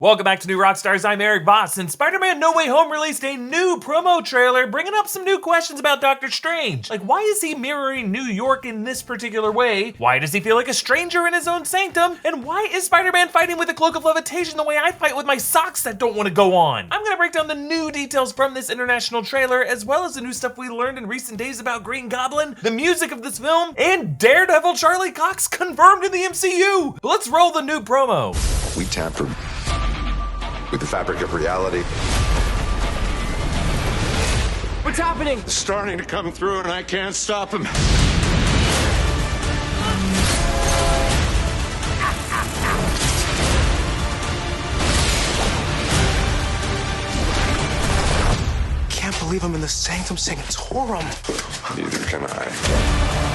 Welcome back to New Rockstars, I'm Erik Voss, and Spider-Man No Way Home released a new promo trailer bringing up some new questions about Doctor Strange. Like, why is he mirroring New York in this particular way? Why does he feel like a stranger in his own sanctum? And why is Spider-Man fighting with a cloak of levitation the way I fight with my socks that don't want to go on? I'm gonna break down the new details from this international trailer, as well as the new stuff we learned in recent days about Green Goblin, the music of this film, and Daredevil Charlie Cox confirmed in the MCU. But let's roll the new promo. We tampered with the fabric of reality. What's happening? It's starting to come through and I can't stop him. Can't believe I'm in the sanctum sanctorum. Neither can I.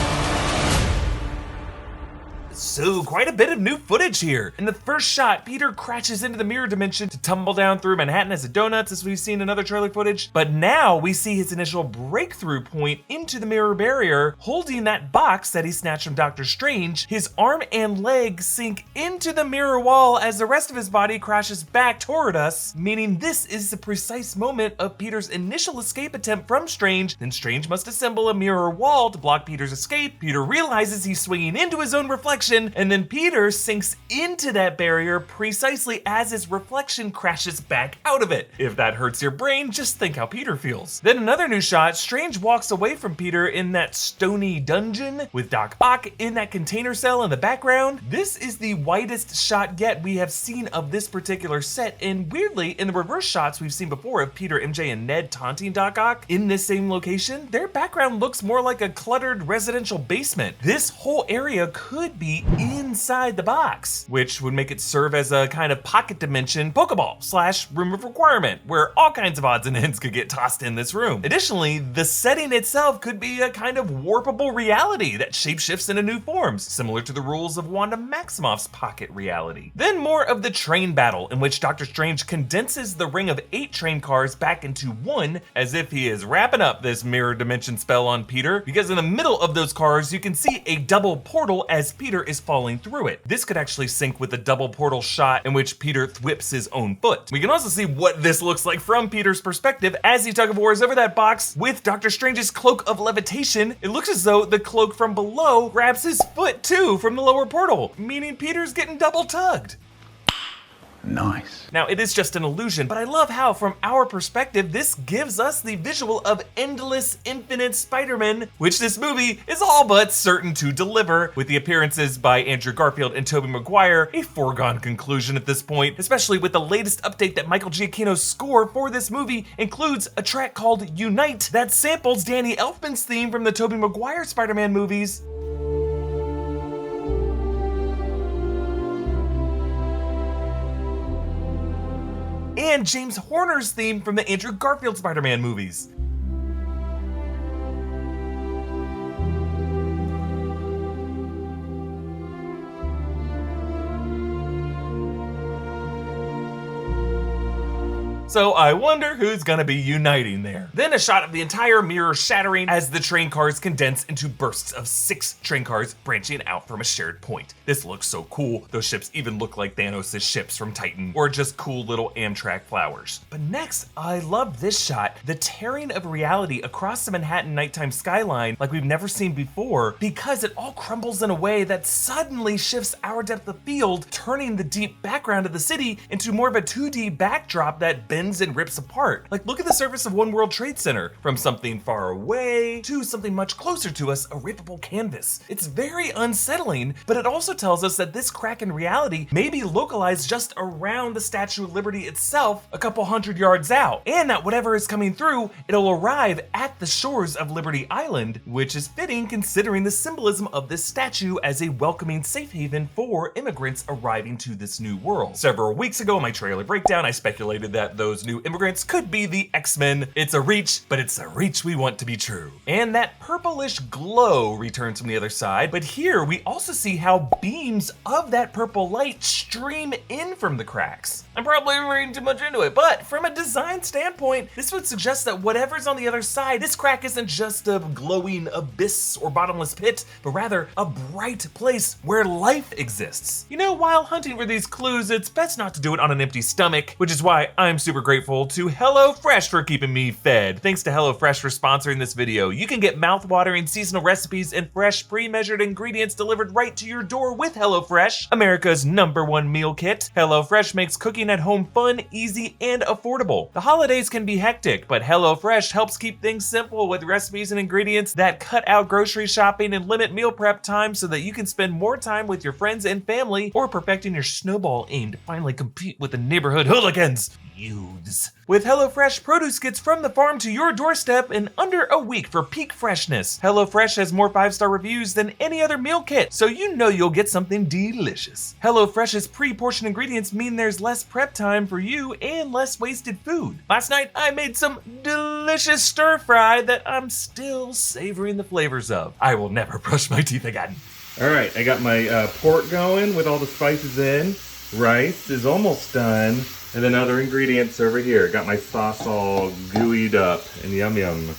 So, quite a bit of new footage here. In the first shot, Peter crashes into the mirror dimension to tumble down through Manhattan as a donut, as we've seen in other trailer footage. But now we see his initial breakthrough point into the mirror barrier, holding that box that he snatched from Doctor Strange. His arm and leg sink into the mirror wall as the rest of his body crashes back toward us, meaning this is the precise moment of Peter's initial escape attempt from Strange. Then Strange must assemble a mirror wall to block Peter's escape. Peter realizes he's swinging into his own reflection, and then Peter sinks into that barrier precisely as his reflection crashes back out of it. If that hurts your brain, just think how Peter feels. Then another new shot, Strange walks away from Peter in that stony dungeon with Doc Ock in that container cell in the background. This is the widest shot yet we have seen of this particular set, and weirdly, in the reverse shots we've seen before of Peter, MJ, and Ned taunting Doc Ock in this same location, their background looks more like a cluttered residential basement. This whole area could be inside the box, which would make it serve as a kind of pocket dimension Pokeball / room of requirement, where all kinds of odds and ends could get tossed in this room. Additionally, the setting itself could be a kind of warpable reality that shapeshifts into new forms, similar to the rules of Wanda Maximoff's pocket reality. Then more of the train battle, in which Doctor Strange condenses the ring of 8 train cars back into one, as if he is wrapping up this mirror dimension spell on Peter, because in the middle of those cars you can see a double portal as Peter is falling through it. This could actually sync with the double portal shot in which Peter thwips his own foot. We can also see what this looks like from Peter's perspective as he tug of wars over that box with Doctor Strange's cloak of levitation. It looks as though the cloak from below grabs his foot too from the lower portal, meaning Peter's getting double tugged. Nice. Now, it is just an illusion, but I love how, from our perspective, this gives us the visual of endless, infinite Spider-Man, which this movie is all but certain to deliver, with the appearances by Andrew Garfield and Tobey Maguire a foregone conclusion at this point, especially with the latest update that Michael Giacchino's score for this movie includes a track called Unite that samples Danny Elfman's theme from the Tobey Maguire Spider-Man movies. And James Horner's theme from the Andrew Garfield Spider-Man movies. So I wonder who's gonna be uniting there. Then a shot of the entire mirror shattering as the train cars condense into bursts of 6 train cars branching out from a shared point. This looks so cool. Those ships even look like Thanos' ships from Titan, or just cool little Amtrak flowers. But next, I love this shot, the tearing of reality across the Manhattan nighttime skyline like we've never seen before, because it all crumbles in a way that suddenly shifts our depth of field, turning the deep background of the city into more of a 2D backdrop that bends and rips apart. Like, look at the surface of One World Trade Center. From something far away to something much closer to us, a rippable canvas. It's very unsettling, but it also tells us that this crack in reality may be localized just around the Statue of Liberty itself, a couple hundred yards out, and that whatever is coming through, it'll arrive at the shores of Liberty Island, which is fitting considering the symbolism of this statue as a welcoming safe haven for immigrants arriving to this new world. Several weeks ago in my trailer breakdown, I speculated that the those new immigrants could be the X-Men. It's a reach, but it's a reach we want to be true. And that purplish glow returns from the other side, but here we also see how beams of that purple light stream in from the cracks. I'm probably reading too much into it, but from a design standpoint, this would suggest that whatever's on the other side, this crack isn't just a glowing abyss or bottomless pit, but rather a bright place where life exists. You know, while hunting for these clues, it's best not to do it on an empty stomach, which is why I'm super grateful to HelloFresh for keeping me fed. Thanks to HelloFresh for sponsoring this video. You can get mouth-watering seasonal recipes and fresh pre-measured ingredients delivered right to your door with HelloFresh, America's #1 meal kit. HelloFresh makes cooking at home fun, easy, and affordable. The holidays can be hectic, but HelloFresh helps keep things simple with recipes and ingredients that cut out grocery shopping and limit meal prep time so that you can spend more time with your friends and family or perfecting your snowball aim to finally compete with the neighborhood hooligans. Youths. With HelloFresh, produce gets from the farm to your doorstep in under a week for peak freshness. HelloFresh has more 5-star reviews than any other meal kit, so you know you'll get something delicious. HelloFresh's pre-portioned ingredients mean there's less prep time for you and less wasted food. Last night, I made some delicious stir fry that I'm still savoring the flavors of. I will never brush my teeth again. All right, I got my pork going with all the spices in. Rice is almost done. And then other ingredients over here. Got my sauce all gooeyed up and yum yum.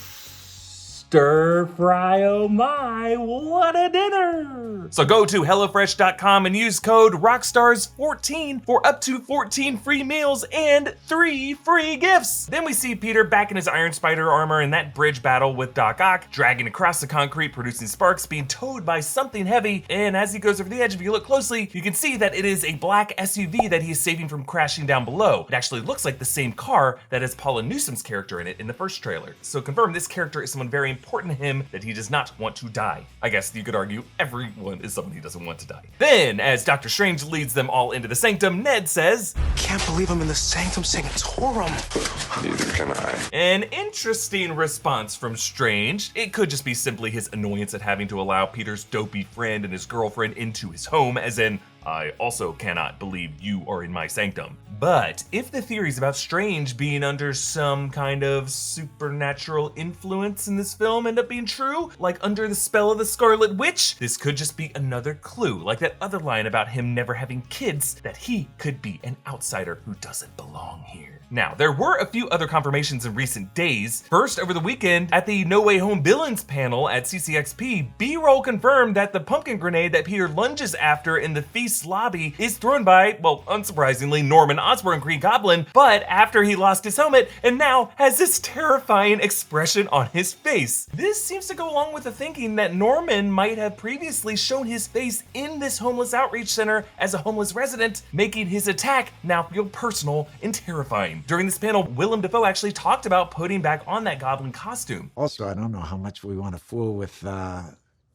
Stir fry, oh my, what a dinner! So go to HelloFresh.com and use code ROCKSTARS14 for up to 14 free meals and 3 free gifts. Then we see Peter back in his Iron Spider armor in that bridge battle with Doc Ock, dragging across the concrete, producing sparks, being towed by something heavy. And as he goes over the edge, if you look closely, you can see that it is a black SUV that he is saving from crashing down below. It actually looks like the same car that has Paula Newsome's character in it in the first trailer. So confirm this character is someone very important to him, that he does not want to die. I guess you could argue everyone is someone he doesn't want to die. Then, as Doctor Strange leads them all into the sanctum, Ned says, Can't believe I'm in the sanctum sanctorum. Neither can I. An interesting response from Strange. It could just be simply his annoyance at having to allow Peter's dopey friend and his girlfriend into his home, as in, I also cannot believe you are in my sanctum. But if the theories about Strange being under some kind of supernatural influence in this film end up being true, like under the spell of the Scarlet Witch, this could just be another clue, like that other line about him never having kids, that he could be an outsider who doesn't belong here. Now, there were a few other confirmations in recent days. First, over the weekend, at the No Way Home Villains panel at CCXP, B-roll confirmed that the pumpkin grenade that Peter lunges after in the feast lobby is thrown by, well, unsurprisingly, Norman Osborn, Green Goblin, but after he lost his helmet and now has this terrifying expression on his face. This seems to go along with the thinking that Norman might have previously shown his face in this homeless outreach center as a homeless resident, making his attack now feel personal and terrifying. During this panel, Willem Dafoe actually talked about putting back on that goblin costume. Also, I don't know how much we want to fool with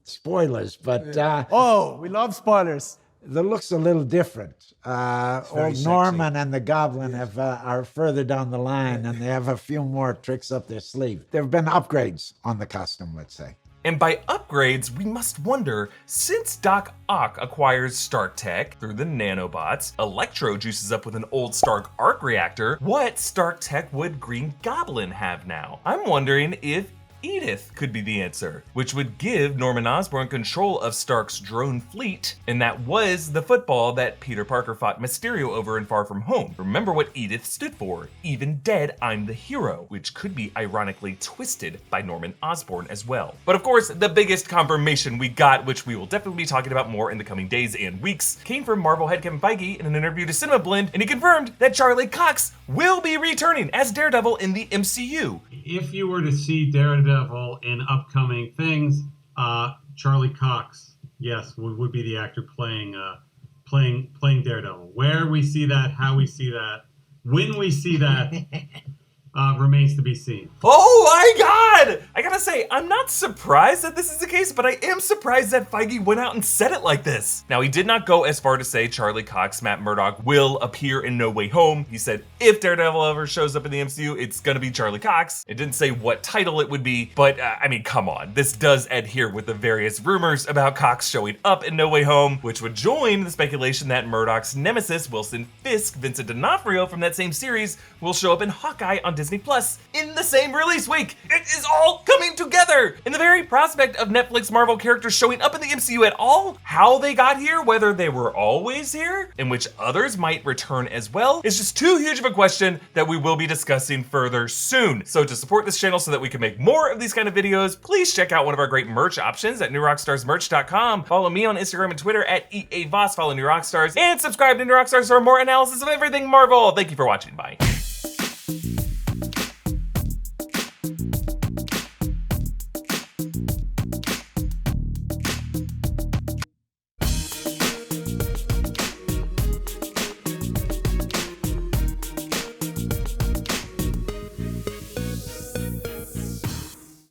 spoilers, but Oh, we love spoilers. the look's a little different. Old Norman and the Goblin are further down the line, and they have a few more tricks up their sleeve. There have been upgrades on the costume, let's say. And by upgrades, we must wonder, since Doc Ock acquires Stark Tech through the nanobots, Electro juices up with an old Stark arc reactor, what Stark Tech would Green Goblin have now? I'm wondering if Edith could be the answer, which would give Norman Osborn control of Stark's drone fleet, and that was the football that Peter Parker fought Mysterio over in Far From Home. Remember what Edith stood for: even dead, I'm the hero, which could be ironically twisted by Norman Osborn as well. But of course, the biggest confirmation we got, which we will definitely be talking about more in the coming days and weeks, came from Marvel head Kevin Feige in an interview to Cinema Blend, and he confirmed that Charlie Cox will be returning as Daredevil in the MCU. If you were to see Daredevil in upcoming things, Charlie Cox, yes, would be the actor playing Daredevil. Where we see that, how we see that, when we see that, remains to be seen. Oh my God! I gotta say, I'm not surprised that this is the case, but I am surprised that Feige went out and said it like this. Now, he did not go as far to say Charlie Cox, Matt Murdock, will appear in No Way Home. He said if Daredevil ever shows up in the MCU, it's gonna be Charlie Cox. It didn't say what title it would be, but I mean, come on. This does adhere with the various rumors about Cox showing up in No Way Home, which would join the speculation that Murdock's nemesis, Wilson Fisk, Vincent D'Onofrio from that same series, will show up in Hawkeye on Disney Plus in the same release week. It is all coming together. And the very prospect of Netflix Marvel characters showing up in the MCU at all, how they got here, whether they were always here, and which others might return as well, is just too huge of a question that we will be discussing further soon. So to support this channel so that we can make more of these kind of videos, please check out one of our great merch options at newrockstarsmerch.com. Follow me on Instagram and Twitter at EA Voss, follow New Rockstars, and subscribe to New Rockstars for more analysis of everything Marvel. Thank you for watching. Bye.